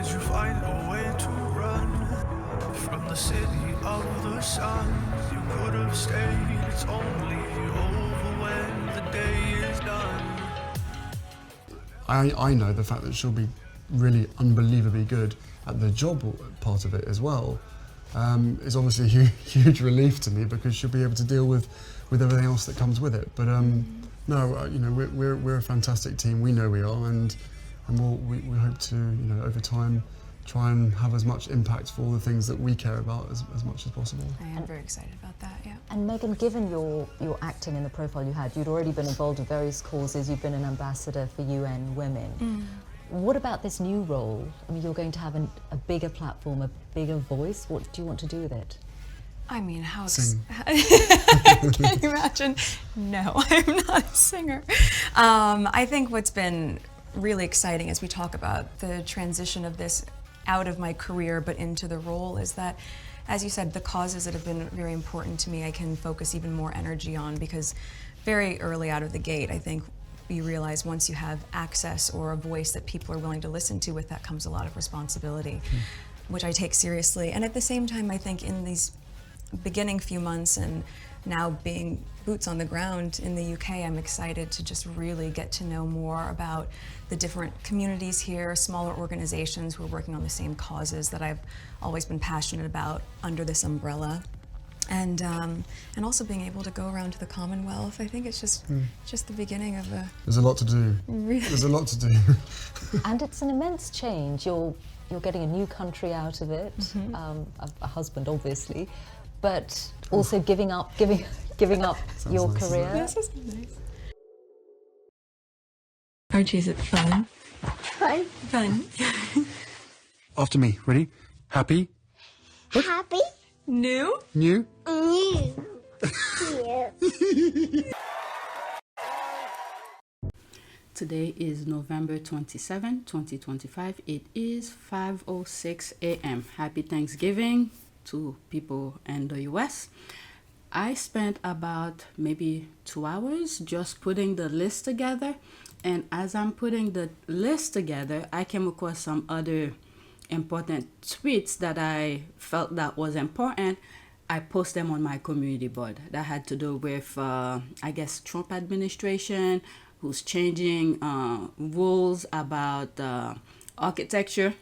did you find a way to run from the city of the sun? You could have stayed, it's only over when the day is done. I know the fact that she'll be really unbelievably good at the job part of it as well is obviously a huge relief to me, because she'll be able to deal with everything else that comes with it. But no, you know, we're a fantastic team. We know we are, and we hope to, you know, over time, try and have as much impact for all the things that we care about as much as possible. I am very excited about that, yeah. And Meghan, given your acting and the profile you had, you'd already been involved in various causes, you've been an ambassador for UN Women. What about this new role? I mean, you're going to have a bigger platform, a bigger voice. What do you want to do with it? I mean, how... Sing. Can you imagine? No, I'm not a singer. I think what's been really exciting as we talk about the transition of this out of my career but into the role is that, as you said, the causes that have been very important to me, I can focus even more energy on, because very early out of the gate, I think you realize once you have access or a voice that people are willing to listen to, with that comes a lot of responsibility, which I take seriously. And at the same time, I think in these beginning few months and now being boots on the ground in the UK, I'm excited to just really get to know more about the different communities here, smaller organizations who are working on the same causes that I've always been passionate about under this umbrella. And also being able to go around to the Commonwealth. I think it's just the beginning of a... There's a lot to do. Really? There's a lot to do. And it's an immense change. You're getting a new country out of it, a husband obviously, but also giving up your nice, career. This is nice. Archie, is it fun? Fun. Fun. After me, ready? Happy? Happy. New? New? New. Today is November 27, 2025. It is 5:06 a.m. Happy Thanksgiving to people in the US. I spent about maybe 2 hours just putting the list together. And as I'm putting the list together, I came across some other important tweets that I felt that was important. I post them on my community board that had to do with, I guess, Trump administration, who's changing rules about architecture.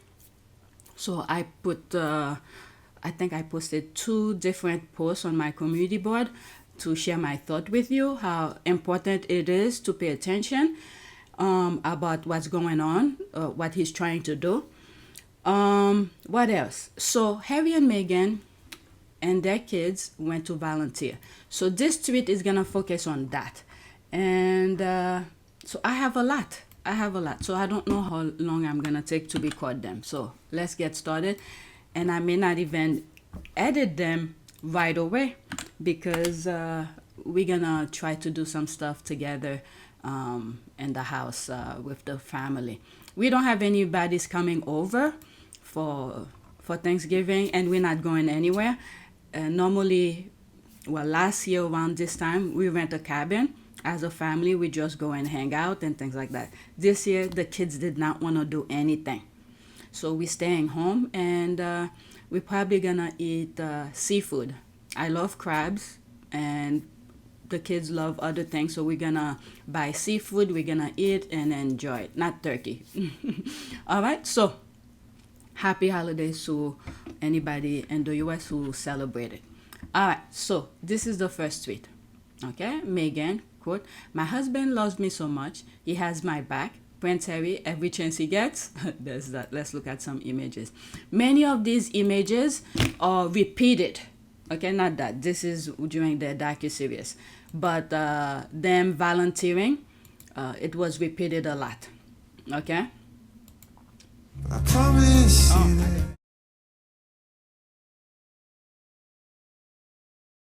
So I put, I think I posted 2 different posts on my community board to share my thought with you, how important it is to pay attention about what's going on, what he's trying to do. What else? So Harry and Meghan and their kids went to volunteer. So this tweet is gonna focus on that. And so I have a lot. So I don't know how long I'm gonna take to record them. So let's get started. And I may not even edit them right away, because we're gonna try to do some stuff together in the house with the family. We don't have anybody's coming over for Thanksgiving, and we're not going anywhere. Normally, well, last year around this time, we rent a cabin. As a family, we just go and hang out and things like that. This year, the kids did not want to do anything. So we're staying home, and we're probably gonna eat seafood. I love crabs, and the kids love other things, so we're gonna buy seafood, we're gonna eat and enjoy it, not turkey. All right, so happy holidays to anybody in the US who celebrate it. All right, so this is the first tweet. Okay, Meghan, quote, "My husband loves me so much, he has my back. Prince Harry, every chance he gets." There's that. Let's look at some images. Many of these images are repeated. Okay, not that. This is during the docuseries. But them volunteering, it was repeated a lot. Okay? I promise you that.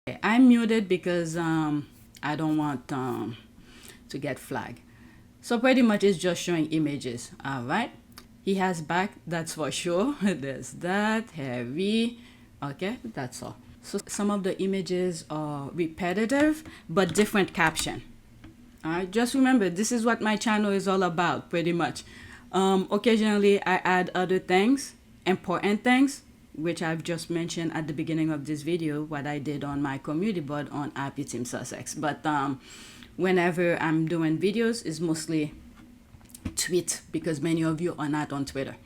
Okay, I'm muted because I don't want to get flagged. So pretty much it's just showing images. All right. He has back, that's for sure. There's that, Harry. Okay, that's all. So some of the images are repetitive, but different caption. All right, just remember, this is what my channel is all about, pretty much. Occasionally, I add other things, important things, which I've just mentioned at the beginning of this video, what I did on my community board on Happy Team Sussex. But whenever I'm doing videos, it's mostly tweet, because many of you are not on Twitter.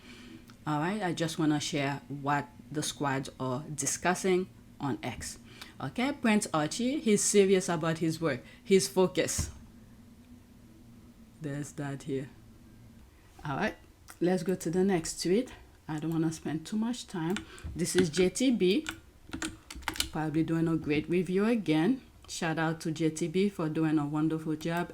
All right, I just want to share what the squads are discussing on X. Okay, Prince Archie, he's serious about his work. He's focused. There's that here. All right, let's go to the next tweet. I don't want to spend too much time. This is JTB, probably doing a great review again. Shout out to JTB for doing a wonderful job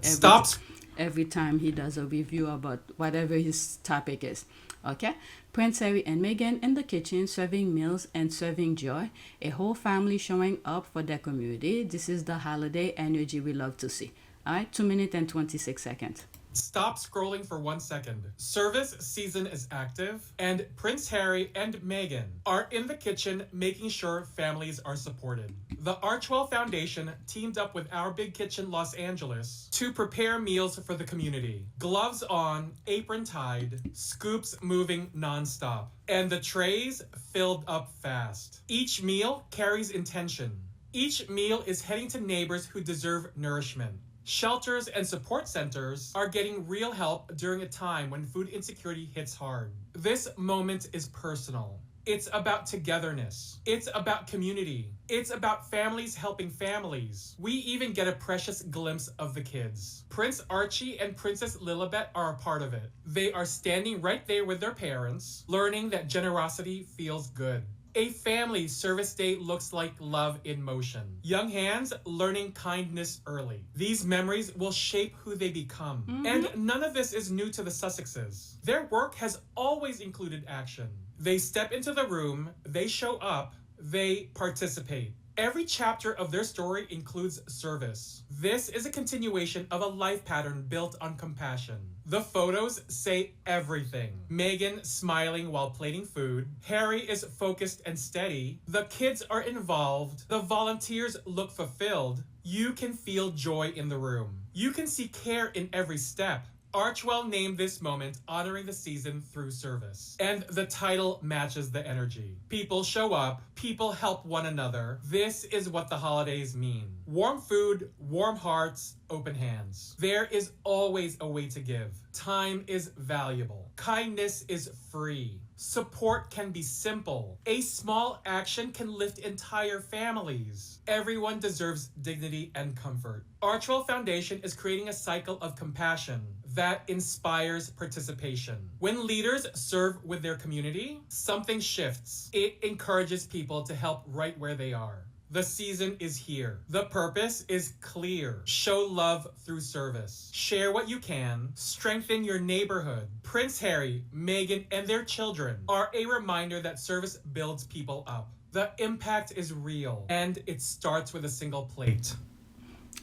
every time he does a review about whatever his topic is. Okay, Prince Harry and Meghan in the kitchen serving meals and serving joy. A whole family showing up for their community. This is the holiday energy we love to see. All right, 2 minutes and 26 seconds. Stop scrolling for 1 second. Service season is active, and Prince Harry and Meghan are in the kitchen making sure families are supported. The Archwell Foundation teamed up with Our Big Kitchen Los Angeles to prepare meals for the community. Gloves on, apron tied, scoops moving nonstop, and the trays filled up fast. Each meal carries intention. Each meal is heading to neighbors who deserve nourishment. Shelters and support centers are getting real help during a time when food insecurity hits hard. This moment is personal. It's about togetherness. It's about community. It's about families helping families. We even get a precious glimpse of the kids. Prince Archie and Princess Lilibet are a part of it. They are standing right there with their parents, learning that generosity feels good. A family service day looks like love in motion. Young hands learning kindness early. These memories will shape who they become. And none of this is new to the Sussexes. Their work has always included action. They step into the room, they show up, they participate. Every chapter of their story includes service. This is a continuation of a life pattern built on compassion. The photos say everything. Meghan smiling while plating food. Harry is focused and steady. The kids are involved. The volunteers look fulfilled. You can feel joy in the room. You can see care in every step. Archwell named this moment honoring the season through service. And the title matches the energy. People show up, people help one another. This is what the holidays mean. Warm food, warm hearts, open hands. There is always a way to give. Time is valuable. Kindness is free. Support can be simple. A small action can lift entire families. Everyone deserves dignity and comfort. Archwell Foundation is creating a cycle of compassion that inspires participation. When leaders serve with their community, something shifts. It encourages people to help right where they are. The season is here. The purpose is clear. Show love through service. Share what you can. Strengthen your neighborhood. Prince Harry, Meghan, and their children are a reminder that service builds people up. The impact is real, and it starts with a single plate.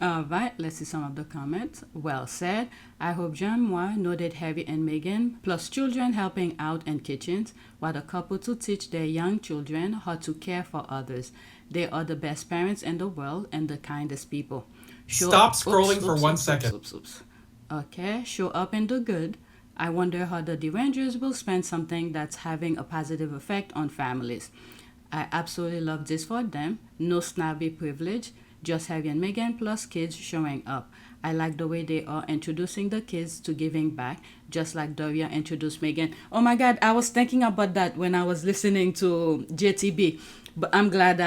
All right, let's see some of the comments. Well said. I hope Jean Moore noted Harry and Meghan, plus children helping out in kitchens, what a couple to teach their young children how to care for others. They are the best parents in the world and the kindest people. Stop scrolling for 1 second. Okay, show up in the good. I wonder how the derangers will spend something that's having a positive effect on families. I absolutely love this for them. No snobby privilege. Just Harry and Meghan plus kids showing up. I like the way they are introducing the kids to giving back, just like Doria introduced Meghan. Oh my God, I was thinking about that when I was listening to JTB, but I'm glad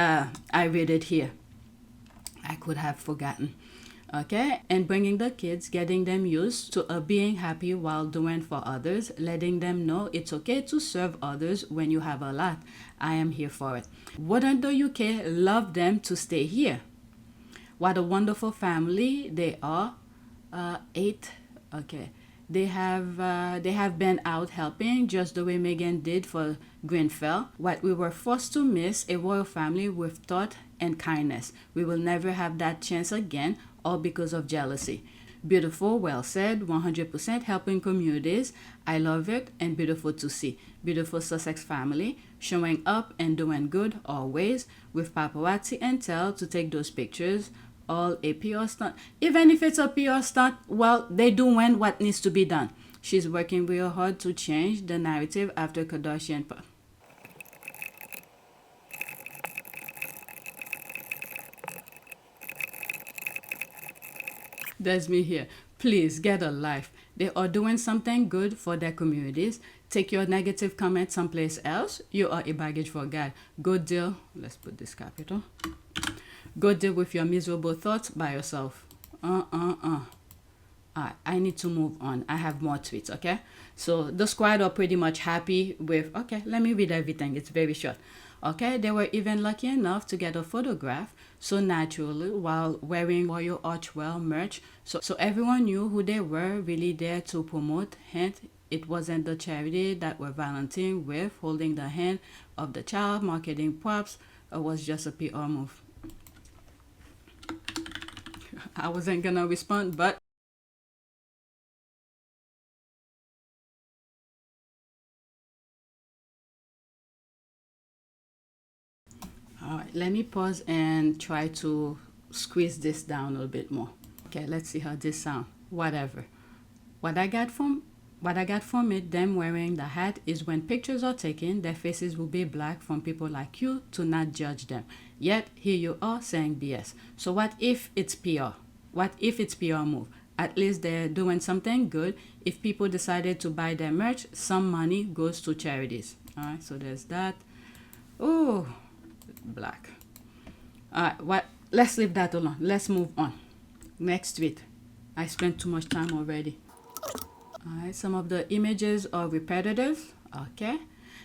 I read it here. I could have forgotten. Okay, and bringing the kids, getting them used to being happy while doing for others, letting them know it's okay to serve others when you have a lot. I am here for it. Wouldn't the UK love them to stay here? What a wonderful family they are. 8. Okay. They have been out helping just the way Meghan did for Grenfell. What we were forced to miss, a royal family with thought and kindness. We will never have that chance again, all because of jealousy. Beautiful, well said, 100% helping communities. I love it and beautiful to see. Beautiful Sussex family showing up and doing good always with paparazzi and tell to take those pictures. All a PR stunt. Even if it's a PR stunt, well, they're doing what needs to be done. She's working real hard to change the narrative after Kardashian. There's me here. Please get a life. They are doing something good for their communities. Take your negative comments someplace else. You are a baggage for God. Go deal. Let's put this capital. Go deal with your miserable thoughts by yourself. I need to move on. I have more tweets, okay? So the squad are pretty much happy with, okay, let me read everything. It's very short. Okay, they were even lucky enough to get a photograph so naturally while wearing Royal Archwell merch. So everyone knew who they were, really there to promote. Hint, it wasn't the charity that we're volunteering with, holding the hand of the child, marketing props. It was just a PR move. I wasn't gonna respond, but all right, let me pause and try to squeeze this down a little bit more. Okay, let's see how this sounds. Whatever. What I got from it, them wearing the hat, is when pictures are taken, their faces will be black from people like you to not judge them. Yet, here you are saying BS. So what if it's PR? What if it's PR move? At least they're doing something good. If people decided to buy their merch, some money goes to charities. All right, so there's that. Oh, black. All right, let's leave that alone. Let's move on. Next tweet. I spent too much time already. All right, some of the images are repetitive. Okay.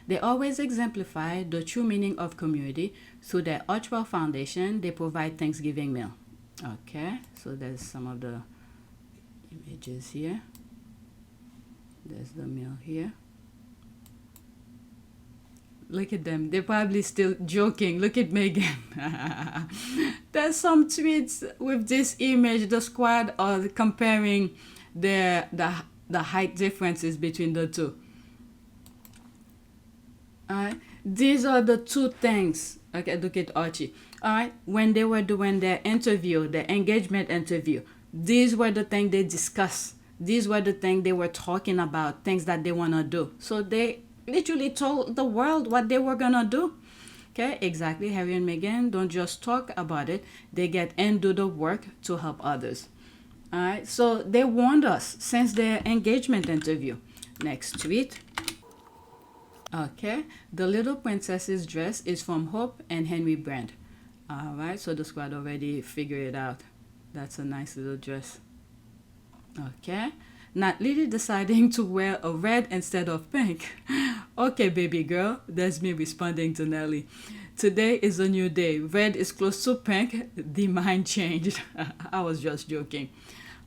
They always exemplify the true meaning of community. Through their Archwell Foundation, they provide Thanksgiving meal. Okay, so there's some of the images here. There's the meal here. Look at them. They're probably still joking. Look at Meghan. There's some tweets with this image. The squad are comparing the height differences between the two. Alright. These are the two things. Okay, look at Archie. Alright, when they were doing their interview, their engagement interview, these were the things they discussed. These were the things they were talking about, things that they want to do. So they literally told the world what they were going to do. Okay, exactly. Harry and Meghan don't just talk about it. They get and do the work to help others. All right, so they warned us since their engagement interview. Next tweet. Okay, the little princess's dress is from Hope and Henry Brand. All right, so the squad already figured it out. That's a nice little dress. Okay, not Lili deciding to wear a red instead of pink. Okay, baby girl, that's me responding to Nelly. Today is a new day. Red is close to pink. The mind changed. I was just joking.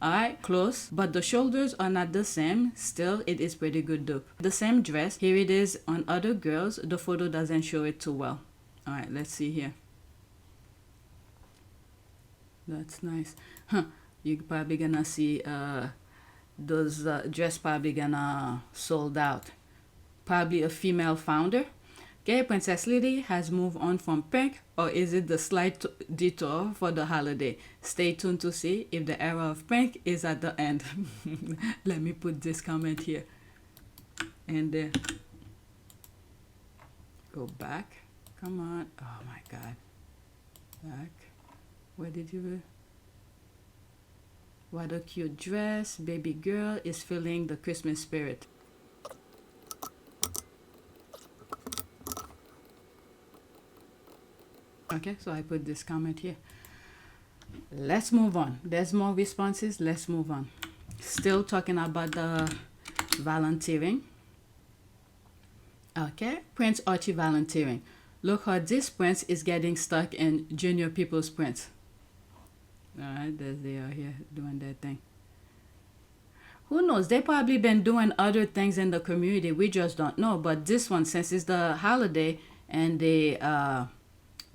Alright, close, but the shoulders are not the same. Still, it is pretty good though. The same dress, here it is on other girls. The photo doesn't show it too well. Alright, let's see here. That's nice. Huh, you're probably gonna see those dress probably gonna sold out. Probably a female founder. Okay, Princess Lili has moved on from pink, or is it the slight detour for the holiday? Stay tuned to see if the era of pink is at the end. Let me put this comment here. And go back. Come on. Oh my God. Back. Where did you... What a cute dress. Baby girl is feeling the Christmas spirit. Okay, so I put this comment here. Let's move on. There's more responses. Let's move on. Still talking about the volunteering. Okay, Prince Archie volunteering. Look how this prince is getting stuck in junior people's prince. Alright, there they are here doing their thing. Who knows? They probably been doing other things in the community. We just don't know. But this one, since it's the holiday and they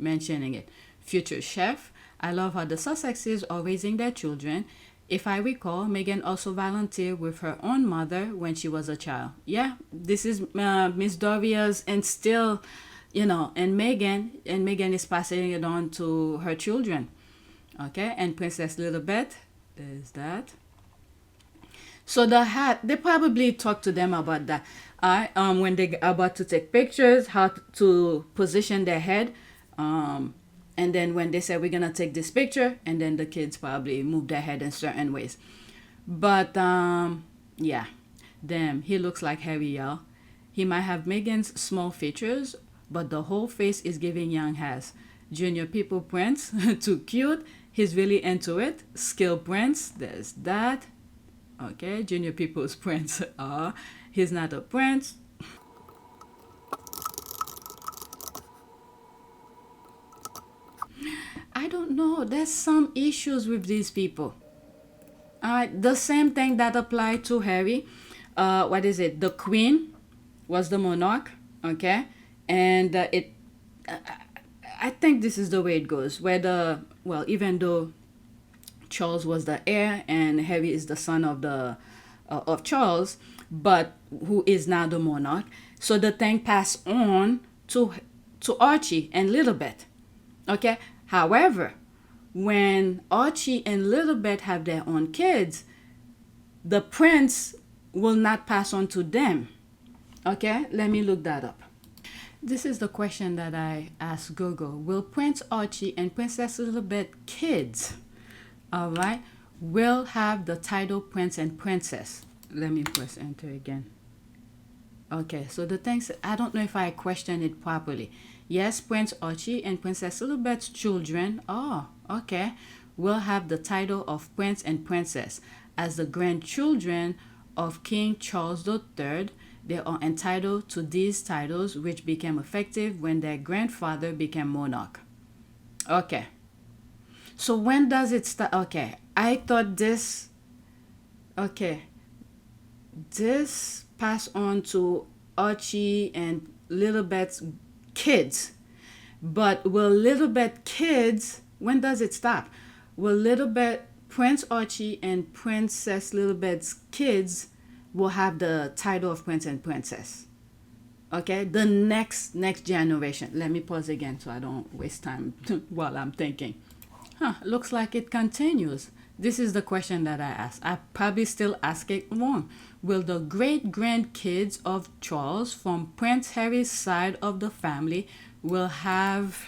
mentioning it. Future chef. I love how the Sussexes are raising their children. If I recall, Meghan also volunteered with her own mother when she was a child. Yeah, this is Miss Doria's and still, you know, and Meghan is passing it on to her children. Okay, and Princess Lilibet, there's that. So the hat, they probably talk to them about that. When they about to take pictures, how to position their head. And then when they say we're gonna take this picture, and then the kids probably move their head in certain ways. But yeah, damn, he looks like Harry, y'all. He might have Meghan's small features, but the whole face is giving young Has. Junior people Prince, too cute. He's really into it. Skill Prince, there's that. Okay, Junior people's Prince. He's not a prince. I don't know. There's some issues with these people. The same thing that applied to Harry. What is it? The Queen was the monarch. Okay, and I think this is the way it goes. Even though Charles was the heir and Harry is the son of Charles, but who is now the monarch. So the thing passed on to Archie and Lilibet. Okay. However, when Archie and Lilibet have their own kids, the prince will not pass on to them. Okay, let me look that up. This is the question that I asked Google. Will Prince Archie and Princess Lilibet kids, all right, will have the title Prince and Princess? Let me press enter again. Okay, so the things, I don't know if I questioned it properly. Yes, Prince Archie and Princess Lilibet's children, will have the title of Prince and Princess. As the grandchildren of King Charles III, they are entitled to these titles, which became effective when their grandfather became monarch. Okay. So when does it start? Okay, I thought this, this passed on to Archie and Lilibet's kids. But will Lilibet kids, when does it stop? Will Lilibet, Prince Archie and Princess Lilibet's kids will have the title of Prince and Princess? Okay, the next generation. Let me pause again so I don't waste time while I'm thinking. Looks like it continues. This is the question that I asked. I probably still ask it wrong. Will the great-grandkids of Charles from Prince Harry's side of the family will have,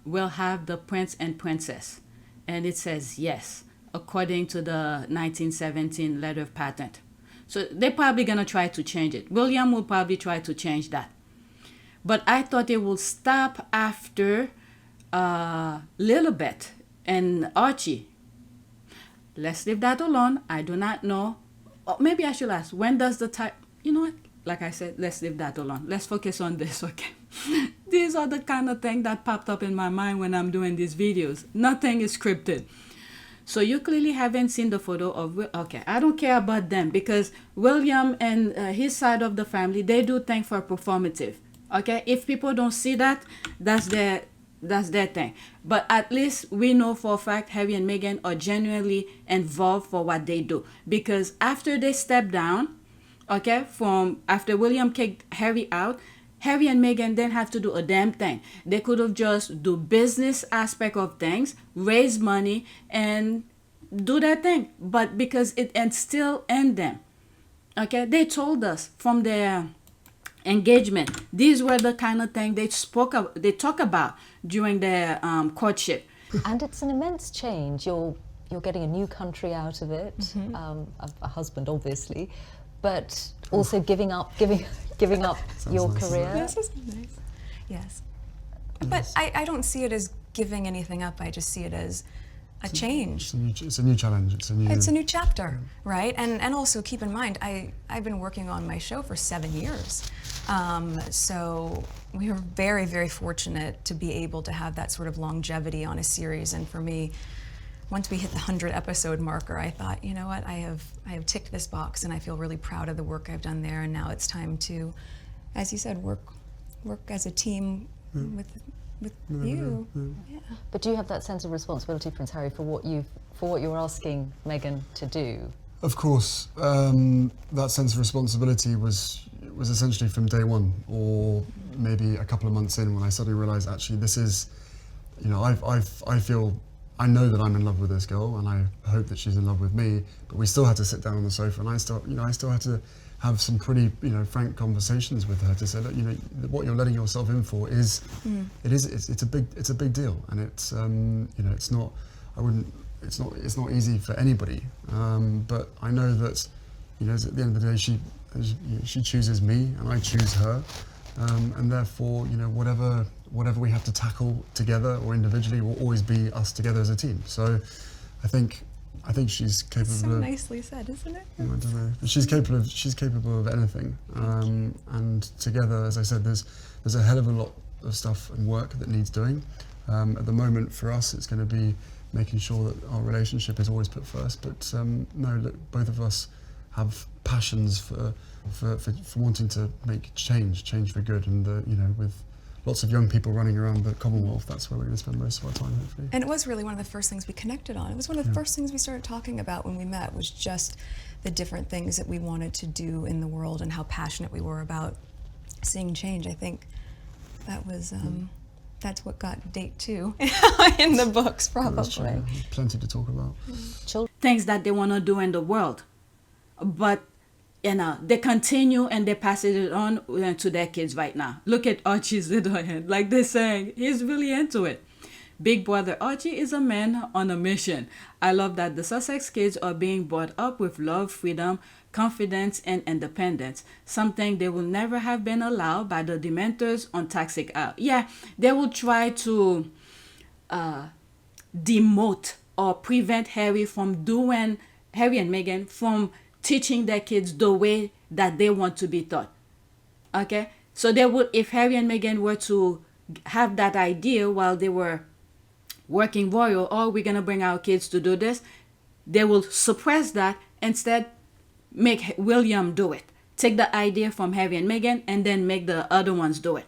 will have the Prince and Princess? And it says yes, according to the 1917 letter of patent. So they're probably going to try to change it. William will probably try to change that. But I thought it will stop after Lilibet and Archie. Let's leave that alone. I do not know. Or maybe I should ask, when does the time... You know what? Like I said, let's leave that alone. Let's focus on this, okay? These are the kind of things that popped up in my mind when I'm doing these videos. Nothing is scripted. So you clearly haven't seen the photo of... Okay, I don't care about them because William and his side of the family, they do things for performative. Okay? If people don't see that, that's their thing. But at least we know for a fact Harry and Meghan are genuinely involved for what they do. Because after they step down, okay, after William kicked Harry out, Harry and Meghan didn't have to do a damn thing. They could have just do business aspect of things, raise money, and do their thing. But because it still end them, okay, they told us from their engagement, these were the kind of thing they talk about during their courtship. And it's an immense change. You're getting a new country out of it, a husband obviously, but also giving up your nice, career. This is nice. Yes. But I don't see it as giving anything up. I just see it as a change. It's a new challenge. It's a new chapter, right? And also keep in mind, I've been working on my show for 7 years. So we were very, very fortunate to be able to have that sort of longevity on a series. And for me, once we hit the 100 episode marker, I thought, you know what, I have ticked this box and I feel really proud of the work I've done there. And now it's time to, as you said, work as a team with you. Yeah. But do you have that sense of responsibility, Prince Harry, for what you're asking Meghan to do? Of course, that sense of responsibility was essentially from day one, or maybe a couple of months in, when I suddenly realised actually this is, you know, I feel I know that I'm in love with this girl, and I hope that she's in love with me. But we still had to sit down on the sofa, and I still had to have some pretty, frank conversations with her to say, look, what you're letting yourself in for is, it's a big deal, and it's, it's not, it's not easy for anybody. But I know that, at the end of the day, she chooses me, and I choose her, and therefore, whatever we have to tackle together or individually will always be us together as a team. So I think she's capable So of... nicely said, isn't it? I don't know. But she's capable of anything. And together, as I said, there's a hell of a lot of stuff and work that needs doing. At the moment, for us, it's going to be making sure that our relationship is always put first. But no, look, both of us have passions for wanting to make change for good, and with lots of young people running around the Commonwealth, that's where we're going to spend most of our time, hopefully. And it was really one of the first things we connected on. It was one of the first things we started talking about when we met, was just the different things that we wanted to do in the world and how passionate we were about seeing change. I think that was, that's what got date 2 in the books, probably. There's plenty to talk about. Things that they want to do in the world, but they continue and they pass it on to their kids right now. Look at Archie's little hand, like they're saying, he's really into it. Big brother Archie is a man on a mission. I love that the Sussex kids are being brought up with love, freedom, confidence, and independence, something they will never have been allowed by the Dementors on Toxic Isle. Yeah, they will try to demote or prevent Harry and Meghan from teaching their kids the way that they want to be taught. Okay? So they would, if Harry and Meghan were to have that idea while they were working royal, oh, we're going to bring our kids to do this, they will suppress that, instead make William do it. Take the idea from Harry and Meghan and then make the other ones do it.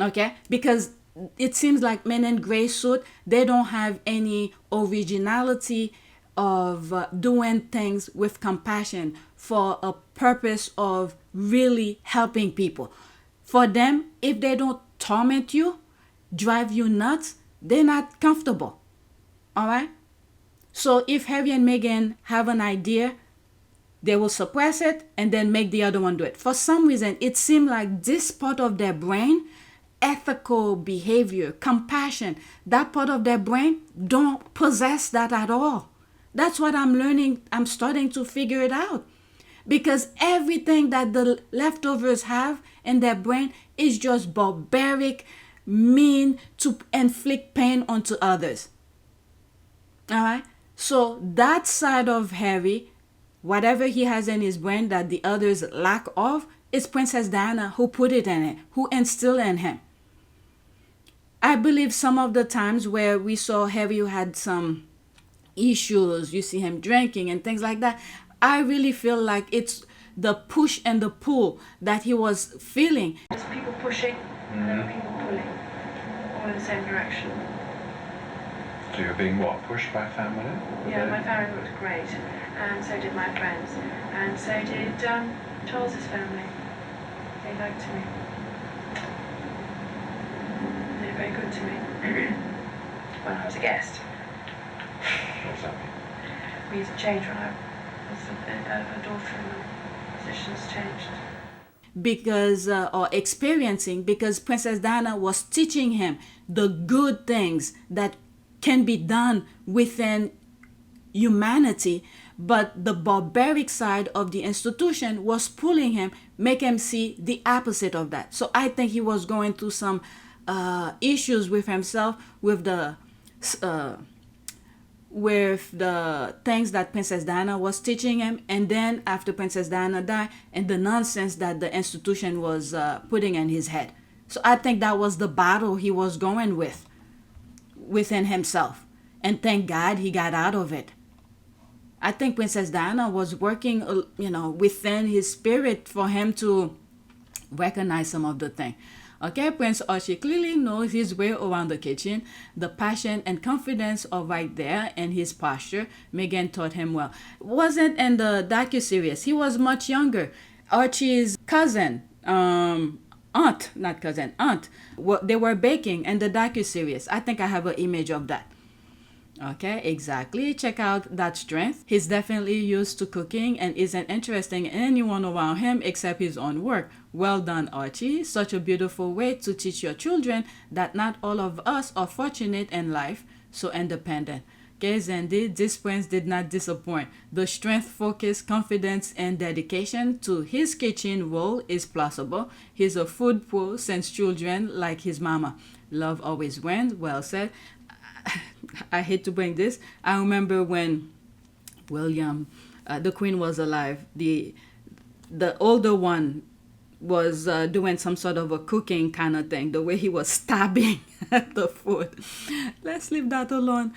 Okay? Because it seems like men in gray suit, they don't have any originality of doing things with compassion for a purpose of really helping people. For them, if they don't torment you, drive you nuts, they're not comfortable. All right? So if Harry and Meghan have an idea, they will suppress it and then make the other one do it. For some reason, it seemed like this part of their brain, ethical behavior, compassion, that part of their brain don't possess that at all. That's what I'm learning. I'm starting to figure it out. Because everything that the leftovers have in their brain is just barbaric, mean, to inflict pain onto others. All right? So that side of Harry, whatever he has in his brain that the others lack of, is Princess Diana who put it in it, who instilled in him. I believe some of the times where we saw Harry who had some issues, you see him drinking and things like that, I really feel like it's the push and the pull that he was feeling. There's people pushing and there are people pulling, all in the same direction. So you're being what, pushed by family? Yeah, my family looked great, and so did my friends, and so did Charles's family. They liked me. They were very good to me when I was a guest. What does that mean? We used to change when I was a daughter, and the positions changed. Because, or experiencing, because Princess Diana was teaching him the good things that can be done within humanity, but the barbaric side of the institution was pulling him, make him see the opposite of that. So I think he was going through some issues with himself, with the things that Princess Diana was teaching him, and then after Princess Diana died, and the nonsense that the institution was putting in his head. So I think that was the battle he was going with within himself, and thank God he got out of it. I think Princess Diana was working, within his spirit for him to recognize some of the things. Okay, Prince Archie clearly knows his way around the kitchen. The passion and confidence are right there in his posture. Meghan taught him well. Wasn't in the docuseries. He was much younger. Archie's cousin, aunt, they were baking in the docuseries. I think I have an image of that. Okay, exactly. Check out that strength. He's definitely used to cooking and isn't interested in anyone around him except his own work. Well done, Archie. Such a beautiful way to teach your children that not all of us are fortunate in life, so independent. Okay, Zandy, this prince did not disappoint. The strength, focus, confidence, and dedication to his kitchen role is plausible. He's a food pro since children, like his mama. Love always wins. Well said. I hate to bring this. I remember when William, the queen was alive, the older one was doing some sort of a cooking kind of thing, the way he was stabbing at the food. Let's leave that alone.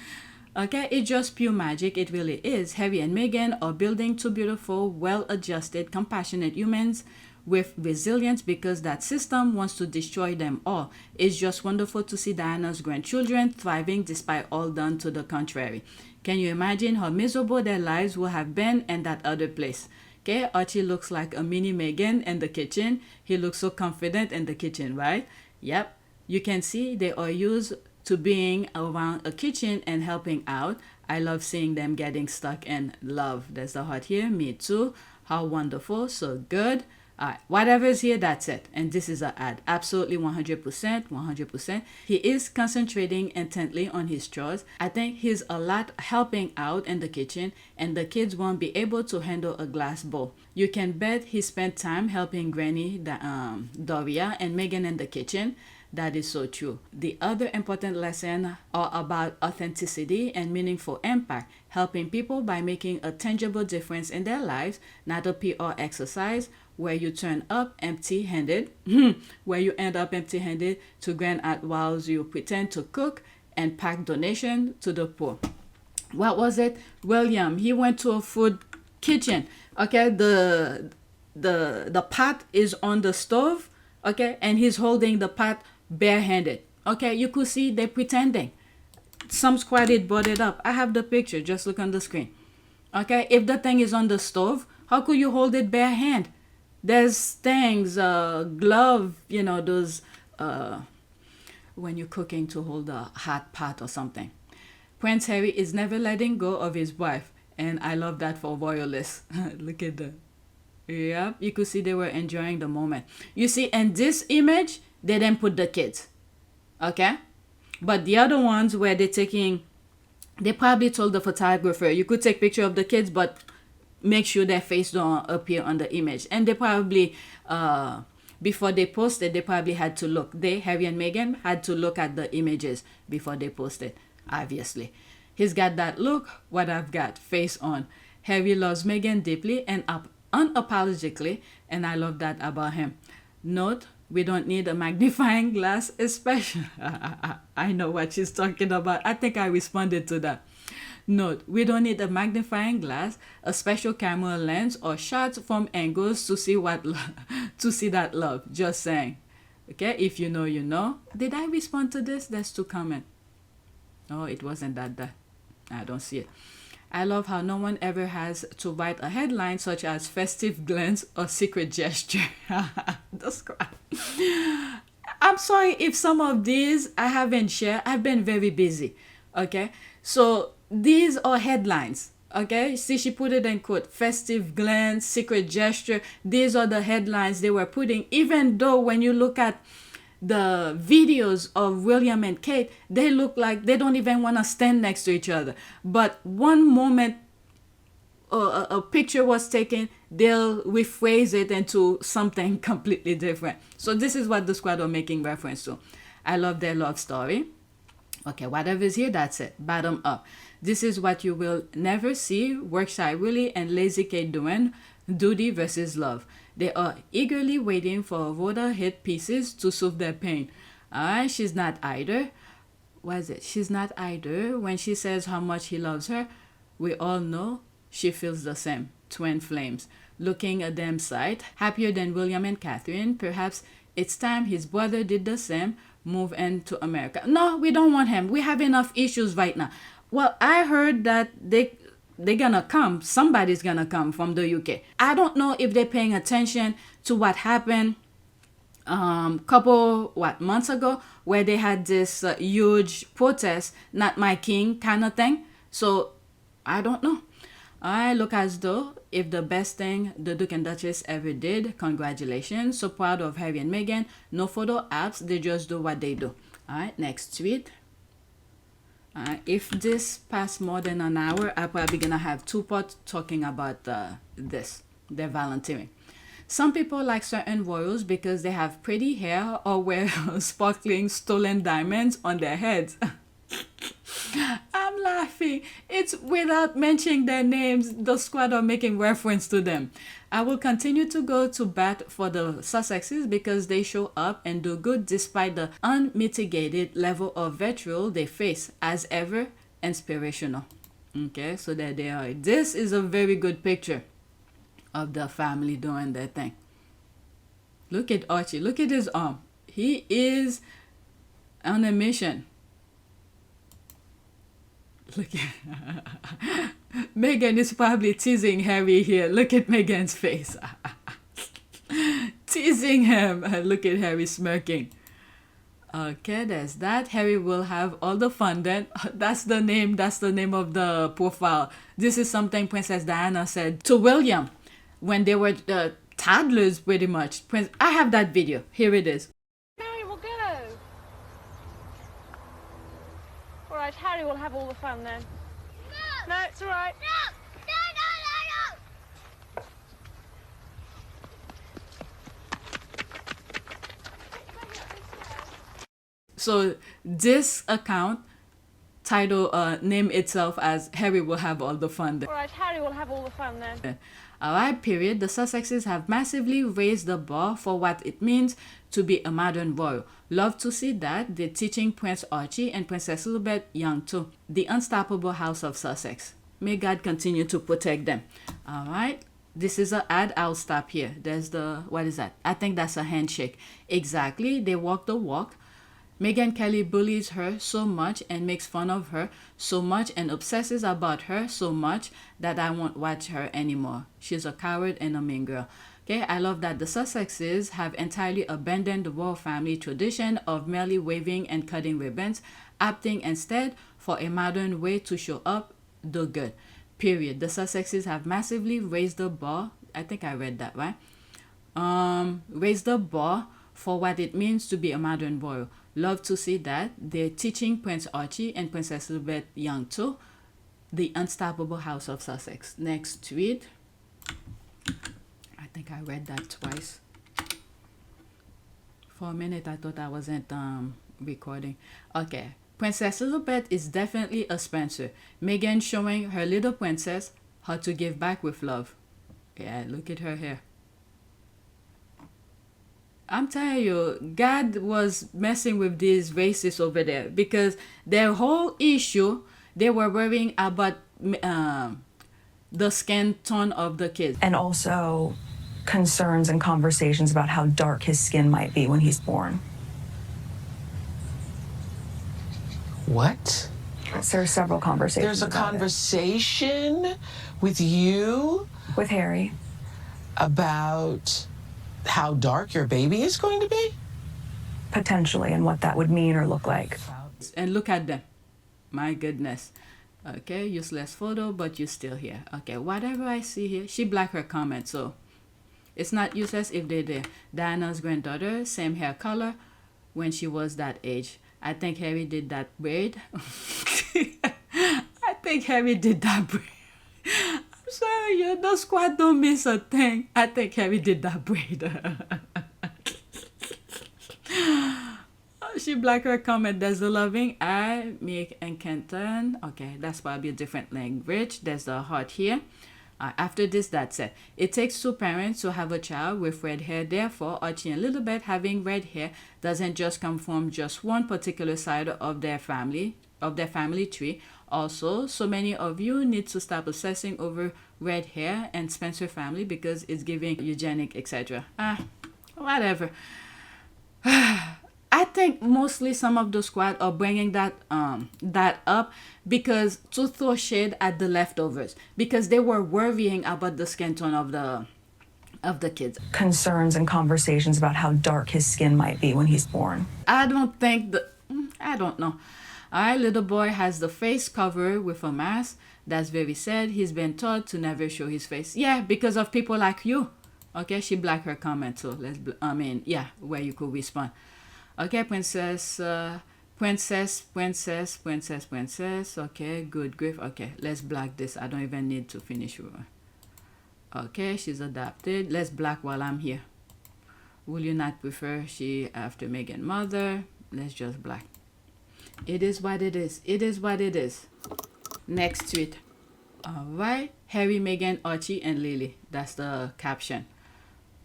Okay, it's just pure magic. It really is. Harry and Meghan are building two beautiful, well-adjusted, compassionate humans with resilience because that system wants to destroy them all. It's just wonderful to see Diana's grandchildren thriving despite all done to the contrary. Can you imagine how miserable their lives would have been in that other place? Okay, Archie looks like a mini Meghan in the kitchen. He looks so confident in the kitchen, right? Yep. You can see they are used to being around a kitchen and helping out. I love seeing them getting stuck in love. There's the heart here. Me too. How wonderful. So good. Whatever's here, that's it. And this is an ad. Absolutely 100%. He is concentrating intently on his chores. I think he's a lot helping out in the kitchen, and the kids won't be able to handle a glass bowl. You can bet he spent time helping Granny, Doria, and Meghan in the kitchen. That is so true. The other important lessons are about authenticity and meaningful impact, helping people by making a tangible difference in their lives, not a PR exercise where you turn up empty-handed, where you end up empty-handed to grant out whilst you pretend to cook and pack donation to the poor. What was it? William, he went to a food kitchen. Okay, the pot is on the stove, okay, and he's holding the pot barehanded. Okay, you could see they're pretending. Some squatted brought it up. I have the picture, just look on the screen. Okay, if the thing is on the stove, how could you hold it bare hand? There's things, glove, those when you're cooking to hold a hot pot or something. Prince Harry is never letting go of his wife, and I love that for royalists. Look at that. Yeah, you could see they were enjoying the moment. You see, in this image, they didn't put the kids, okay? But the other ones where they probably told the photographer, you could take picture of the kids, but make sure their face don't appear on the image. And they probably, before they posted, they probably had to look. Harry and Meghan, had to look at the images before they posted, obviously. He's got that look, what I've got, face on. Harry loves Meghan deeply and unapologetically, and I love that about him. Note, we don't need a magnifying glass, especially. I know what she's talking about. I think I responded to that. Note, we don't need a magnifying glass, a special camera lens, or shots from angles to see that love. Just saying. Okay, if you know, you know. Did I respond to this? There's 2 comments. Oh, it wasn't that. I don't see it. I love how no one ever has to write a headline such as festive glance or secret gesture. I'm sorry if some of these I haven't shared. I've been very busy. Okay, so these are headlines. Okay, see, she put it in quote, festive glance, secret gesture. These are the headlines they were putting, even though when you look at the videos of William and Kate, they look like they don't even want to stand next to each other. But one moment a picture was taken, they'll rephrase it into something completely different. So this is what the squad are making reference to. I love their love story. Okay, whatever's here, that's it. Bottom up. This is what you will never see Workside Willie and Lazy Kate doing. Duty versus love. They are eagerly waiting for Rhoda hit pieces to soothe their pain. She's not either. What is it? She's not either. When she says how much he loves her, we all know she feels the same. Twin flames. Looking at them side. Happier than William and Catherine. Perhaps it's time his brother did the same. Move into America. No, we don't want him. We have enough issues right now. Well, I heard that they're gonna come. Somebody's gonna come from the UK. I don't know if they're paying attention to what happened couple months ago, where they had this huge protest, not my king kind of thing. So I don't know. I look as though if the best thing the Duke and Duchess ever did, congratulations. So proud of Harry and Meghan. No photo apps, they just do what they do. All right, next tweet. If this passed more than an hour, I'm probably gonna have 2 parts talking about their volunteering. Some people like certain royals because they have pretty hair or wear sparkling stolen diamonds on their heads. I'm laughing. It's without mentioning their names, the squad are making reference to them. I will continue to go to bat for the Sussexes because they show up and do good despite the unmitigated level of vitriol they face. As ever, inspirational. Okay, so there they are. This is a very good picture of the family doing their thing. Look at Archie. Look at his arm. He is on a mission. Look at Meghan is probably teasing Harry here. Look at Meghan's face. Teasing him. Look at Harry smirking. Okay, there's that. Harry will have all the fun then. That's the name of the profile. This is something Princess Diana said to William when they were toddlers pretty much. I have that video. Here it is. Harry will go. All right, Harry will have all the fun then. No, it's all right. So this account title name itself as Harry will have all the fun then. All right, Harry will have all the fun then. Alright, period. The Sussexes have massively raised the bar for what it means to be a modern royal. Love to see that. They're teaching Prince Archie and Princess Lilibet young too. The unstoppable house of Sussex. May God continue to protect them. Alright. This is an ad. I'll stop here. There's the, what is that? I think that's a handshake. Exactly. They walk the walk. Meghan Kelly bullies her so much and makes fun of her so much and obsesses about her so much that I won't watch her anymore. She's a coward and a mean girl. Okay, I love that the Sussexes have entirely abandoned the royal family tradition of merely waving and cutting ribbons, opting instead for a modern way to show up, do good. Period. The Sussexes have massively raised the bar. I think I read that, right? Raised the bar for what it means to be a modern royal. Love to see that. They're teaching Prince Archie and Princess Lilibet young too. The unstoppable house of Sussex. Next tweet. I think I read that twice. For a minute I thought I wasn't recording. Okay. Princess Lilibet is definitely a Spencer. Meghan showing her little princess how to give back with love. Yeah, look at her hair. I'm telling you, God was messing with these racists over there because their whole issue, they were worrying about the skin tone of the kids. And also concerns and conversations about how dark his skin might be when he's born. What? So there are several conversations. There's a about conversation with you? With Harry. About how dark your baby is going to be? Potentially, and what that would mean or look like. And look at them. My goodness. Okay, useless photo, but you're still here. Okay, whatever I see here, she blacked her comment, so it's not useless if they're there. Diana's granddaughter, same hair color when she was that age. I think Harry did that braid. I think Harry did that braid. I'm sorry, you, the squad don't miss a thing. I think Harry did that braid. She blacked her comment. There's the loving eye, Mick and Kenton. Okay, that's probably a different language. There's the heart here. After this, that's it. It takes 2 parents to have a child with red hair. Therefore, Archie and Lilibet having red hair doesn't just come from just one particular side of their family tree. Also, so many of you need to stop obsessing over red hair and Spencer family because it's giving eugenic, etc. Whatever. I think mostly some of the squad are bringing that up because to throw shade at the leftovers because they were worrying about the skin tone of of the kids. Concerns and conversations about how dark his skin might be when he's born. I don't know. Our little boy has the face covered with a mask. That's very sad. He's been taught to never show his face. Yeah, because of people like you. Okay, she blacked her comment, so where you could respond. Okay, princess. Okay, good grief. Okay, let's black this. I don't even need to finish with her. Okay, she's adopted. Let's black while I'm here. Will you not prefer she after Meghan mother? Let's just black. It is what it is. It is what it is. Next tweet. All right. Harry, Meghan, Archie, and Lili. That's the caption.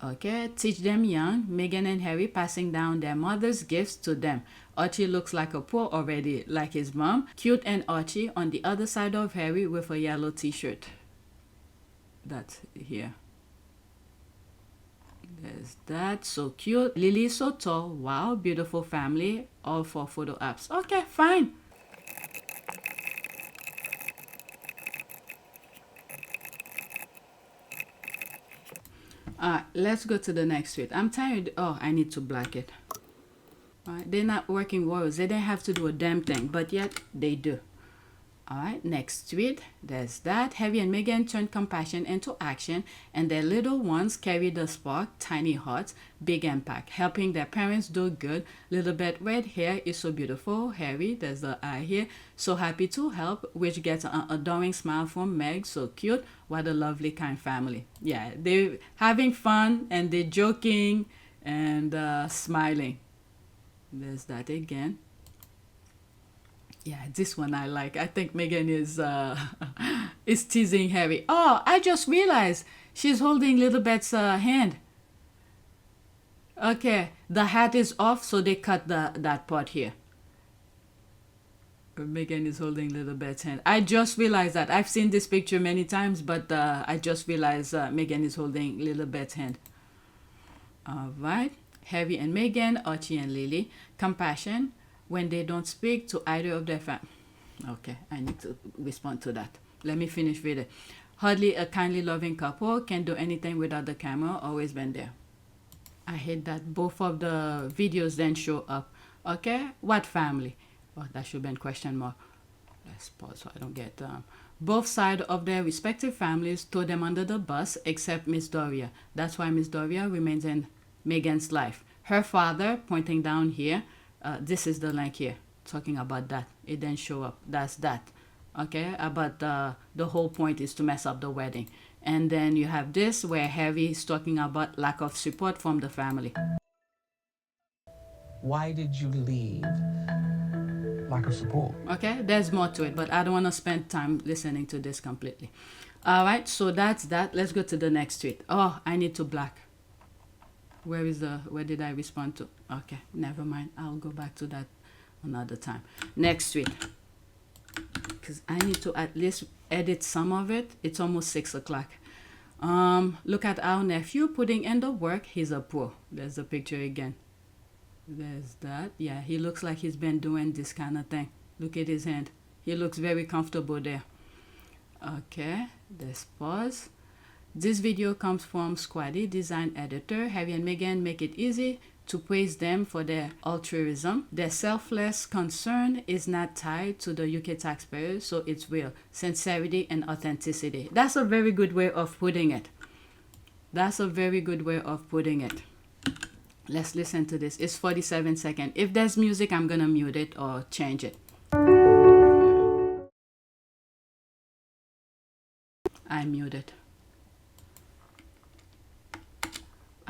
Okay. Teach them young. Meghan and Harry passing down their mother's gifts to them. Archie looks like a pro already, like his mom. Cute and Archie on the other side of Harry with a yellow t-shirt. That's here. There's that. So cute. Lili is so tall. Wow. Beautiful family. All for photo apps. Okay, fine. Let's go to the next tweet. I'm tired. Oh, I need to black it. They're not working royals. They didn't have to do a damn thing, but yet they do. All right, next tweet. There's that. Harry and Meghan turned compassion into action, and their little ones carry the spark, tiny hearts, big impact, helping their parents do good. Lilibet red hair is so beautiful. Harry, there's the eye here, so happy to help, which gets an adoring smile from Meg, so cute. What a lovely, kind family. Yeah, they're having fun, and they're joking, and smiling. There's that again. Yeah, this one I like. I think Meghan is teasing Harry. Oh, I just realized she's holding Lilibet's hand. Okay, the hat is off, so they cut that part here. Meghan is holding Lilibet's hand. I just realized that. I've seen this picture many times, but I just realized Meghan is holding Lilibet's hand. All right. Harry and Meghan, Archie and Lili. Compassion. When they don't speak to either of their families. Okay, I need to respond to that. Let me finish with it. Hardly a kindly, loving couple can do anything without the camera, always been there. I hate that both of the videos then show up. Okay, what family? Oh, that should have been question mark. Let's pause so I don't get... Both sides of their respective families throw them under the bus, except Miss Doria. That's why Miss Doria remains in Meghan's life. Her father, pointing down here, this is the link here, talking about that. It didn't show up. That's that. Okay, but the whole point is to mess up the wedding. And then you have this where Harry is talking about lack of support from the family. Why did you leave? Lack of support. Okay, there's more to it, but I don't want to spend time listening to this completely. All right, so that's that. Let's go to the next tweet. Oh, I need to black. Where did I respond to? Okay, never mind. I'll go back to that another time. Next tweet. Because I need to at least edit some of it. It's almost 6 o'clock. Look at our nephew putting in the work. He's a pro. There's the picture again. There's that. Yeah, he looks like he's been doing this kind of thing. Look at his hand. He looks very comfortable there. Okay, let's pause. This video comes from Squaddy, design editor. Harry and Meghan make it easy to praise them for their altruism. Their selfless concern is not tied to the UK taxpayers, so it's real. Sincerity and authenticity. That's a very good way of putting it. That's a very good way of putting it. Let's listen to this. It's 47 seconds. If there's music, I'm gonna mute it or change it. I muted.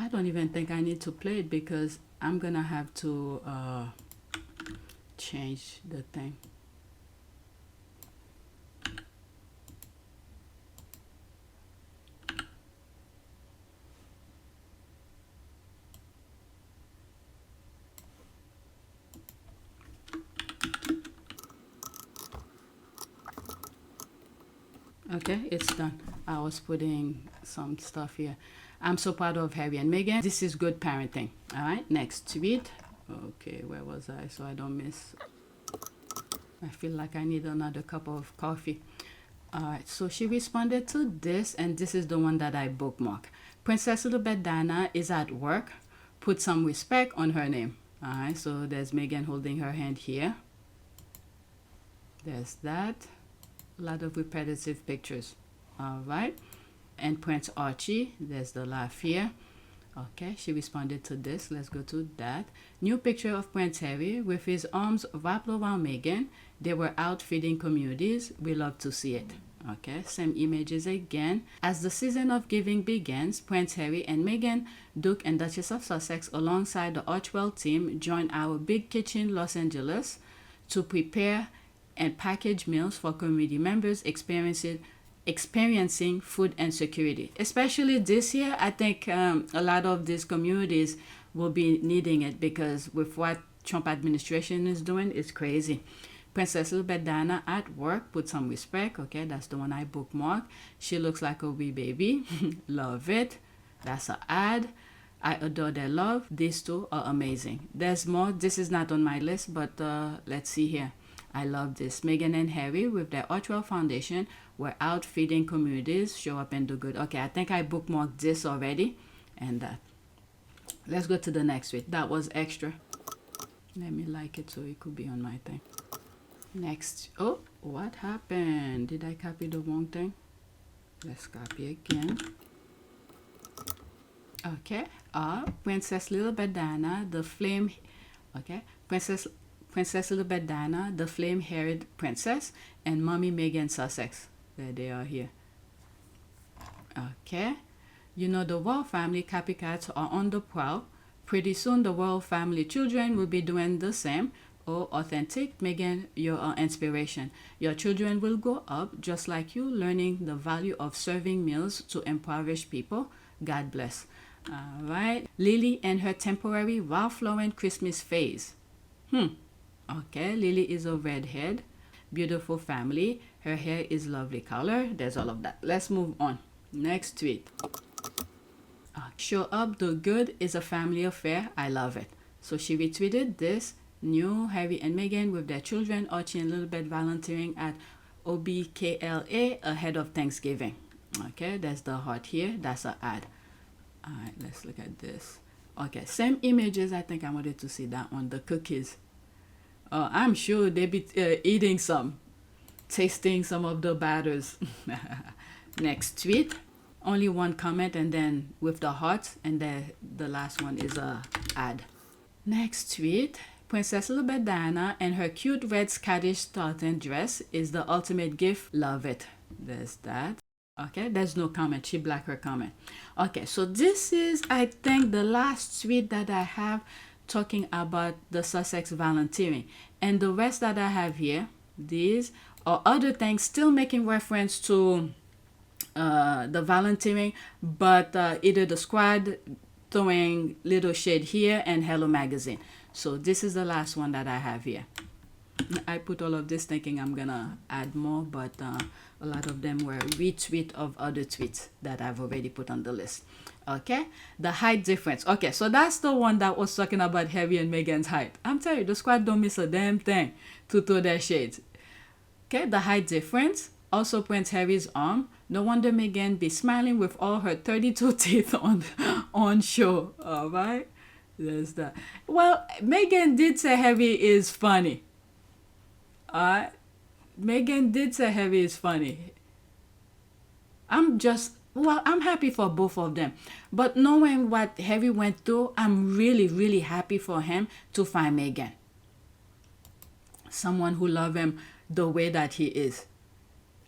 I don't even think I need to play it because I'm gonna have to change the thing. Okay, it's done. I was putting some stuff here. I'm so proud of Harry and Meghan. This is good parenting. All right, next tweet. Okay, where was I? So I don't miss. I feel like I need another cup of coffee. All right, so she responded to this, and this is the one that I bookmarked. Princess Lilibet Diana is at work. Put some respect on her name. All right, so there's Meghan holding her hand here. There's that. A lot of repetitive pictures. All right. And Prince Archie, there's the laugh here. Okay, she responded to this. Let's go to that. New picture of Prince Harry with his arms wrapped around Meghan. They were out feeding communities. We love to see it. Okay, same images again. As the season of giving begins, Prince Harry and Meghan, Duke and Duchess of Sussex, alongside the Archwell team, join our Big Kitchen Los Angeles to prepare and package meals for community members experiencing food insecurity. Especially this year, I think a lot of these communities will be needing it, because with what Trump administration is doing, it's crazy. Princess Lilibet Diana at work, put some respect. Okay, that's the one I bookmarked. She looks like a wee baby. Love it. That's an ad. I adore their love. These two are amazing. There's more. This is not on my list, but let's see here. I love this. Meghan and Harry with their Archwell Foundation were out feeding communities. Show up and do good. Okay, I think I bookmarked this already. And that. Let's go to the next tweet. That was extra. Let me like it so it could be on my thing. Next. Oh, what happened? Did I copy the wrong thing? Let's copy again. Okay. Princess Lilibet Diana, the flame. Okay. Princess Lilibet Diana, the flame-haired princess, and Mommy Meghan Sussex. There they are here. Okay. You know, the royal family copycats are on the prowl. Pretty soon the royal family children will be doing the same. Oh, authentic, Meghan, you're an inspiration. Your children will grow up just like you, learning the value of serving meals to impoverished people. God bless. All right. Lili and her temporary Ralph Lauren Christmas phase. Okay, Lili is a redhead. Beautiful family. Her hair is lovely color. There's all of that. Let's move on. Next tweet. Show up, do good is a family affair. I love it. So she retweeted this. New Harry and Meghan with their children, Archie and Lilibet, volunteering at OBKLA ahead of Thanksgiving. Okay, there's the heart here. That's an ad. All right, let's look at this. Okay, same images. I think I wanted to see that one. The cookies. I'm sure they be eating some, tasting some of the batters. Next tweet. Only one comment, and then with the heart, and then the last one is a ad. Next tweet. Princess Lilibet Diana and her cute red Scottish tartan dress is the ultimate gift. Love it. There's that. Okay, there's no comment. She blacked her comment. Okay, so this is, I think, the last tweet that I have talking about the Sussex volunteering. And the rest that I have here, these are other things still making reference to the volunteering, but either the squad throwing little shade here and Hello Magazine. So this is the last one that I have here. I put all of this thinking I'm gonna add more, but a lot of them were retweet of other tweets that I've already put on the list. Okay, the height difference. Okay, so that's the one that was talking about Harry and Meghan's height. I'm telling you, the squad don't miss a damn thing to throw their shades. Okay, the height difference. Also Prince Harry's arm. No wonder Meghan be smiling with all her 32 teeth on show. All right. There's that. Well, Meghan did say Harry is funny. Meghan did say Harry is funny. I'm happy for both of them. But knowing what Harry went through, I'm really, really happy for him to find Meghan. Someone who loves him the way that he is.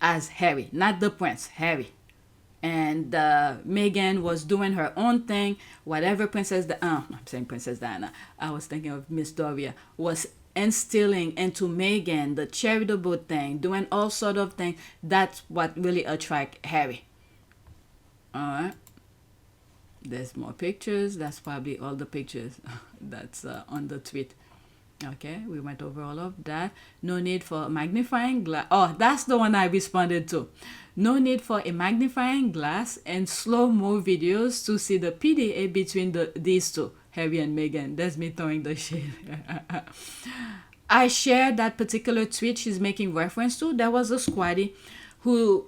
As Harry, not the prince, Harry. And Meghan was doing her own thing. Whatever I'm saying Princess Diana. I was thinking of Miss Doria. Was instilling into Meghan the charitable thing, doing all sort of things. That's what really attract Harry. All right. There's more pictures. That's probably all the pictures that's on the tweet. Okay, we went over all of that. No need for a magnifying glass. Oh, that's the one I responded to. No need for a magnifying glass and slow-mo videos to see the PDA between these two, Harry and Meghan. That's me throwing the shade. I shared that particular tweet she's making reference to. There was a squatty who,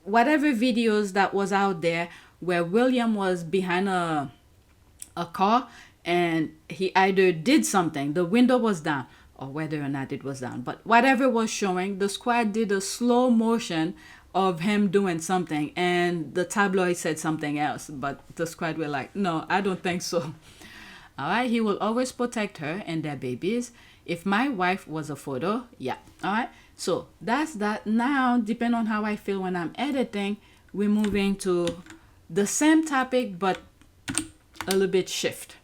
whatever videos that was out there where William was behind a car and he either did something, the window was down, or whether or not it was down, but whatever was showing, the squad did a slow motion of him doing something, and the tabloid said something else, but the squad were like, no, I don't think so. All right, he will always protect her and their babies. If my wife was a photo, yeah. All right, so that's that. Now, depending on how I feel when I'm editing, we're moving to the same topic, but a little bit shift.